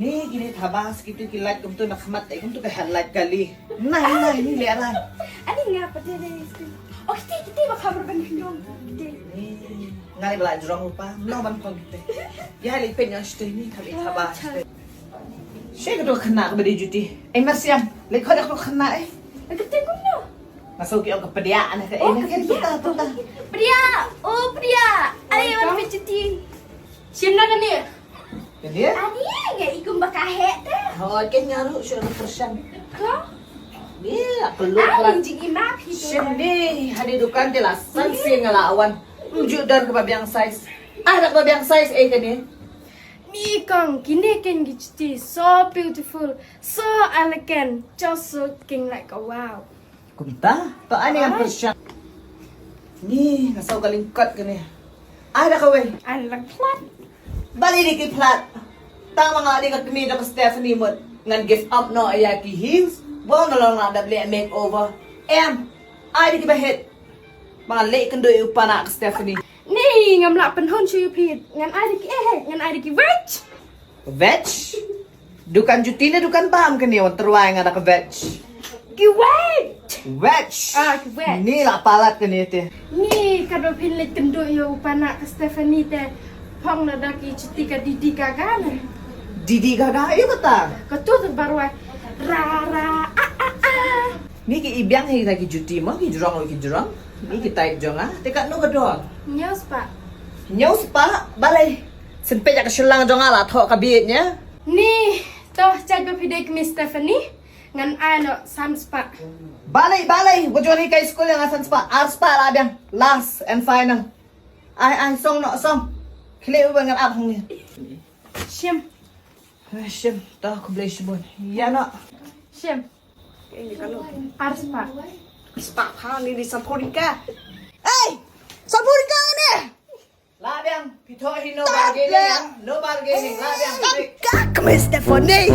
Ni gini tabas gitu kilat kum tu nak mat kum tu ke halat kali. Nah ni liaran. Ani ngapa dia ni? Oh kita bakal berbanding kita. Ni ngai belajar orang lupa. No ban pon kita. Ya li pen yang stay ni kali tabas. Saya kedua kena ke bedi juti. Masiam, lek kau dah kena Kita guna. Masuk ke kepediaan ke ini kan kita. Pria. Ayo mana cuti. Siap nak ni? Jadi? Ani enggak ikut bakahet dah. Oh, kan nyaru sudah tersan. Kau? Dia keluar Ani jing imap itu. Sini hari dukan jelas sanksi ngelawan. Ujuk dan kebabiang size. Ada kebabiang size kan ni. Ni kang kini kan gitu. So beautiful, so elegant, just looking like a wow. Kumita, paano yang persyan? Ni, nasaw kalingkat ka niya. Ada ka wey. I like flat. Bali di kiplat. Tama nga di ka kumida ka Stephanie mo. Ngan gift up no ayaki heels. Buwan na lang nga dabli ang makeover. Ay di kibahit. Mga late kando yung upa na ka Stephanie. Ni ngam lak penhon cuy pit. Ngan ada ki veg. Veg? Dukan jutina, dukan paham ka niya. Teruay nga na ka veg. Ki veg. Veg? Ki veg. Ni lah palat ka niya te. Ni kado pinlit kendo yo upa na ka Stephanie te. Pong na daki cuti ka Didi Gaga na. Didi Gaga, iyo kata. Katu tu baru ay ra. Ni ki ibiang hay lagi juti mo, ki jurang o ki jurang. Ni ki type jong ah. Teka no gadol. Nyos pa. Nyaus pa, balay. Senpe ya ka silang jong ala tho ka biit nya. Ni toh jaga pidek mi Stephanie. Ngan ano sans pa. Balay. Wajon hi kay school yang asan spa. Ars pa labiang. Last and final. Ay song no song. Kile uban ngan abang ni. Shem. Shem, ta ko bless bon. Ya no. Shem. Ini kalau Ars pa. spa ha ni di sampurika. Hey! Sampurika ni. Labiang, pito hi no bargaining. No bargaining, labiang. Kak, Stephanie!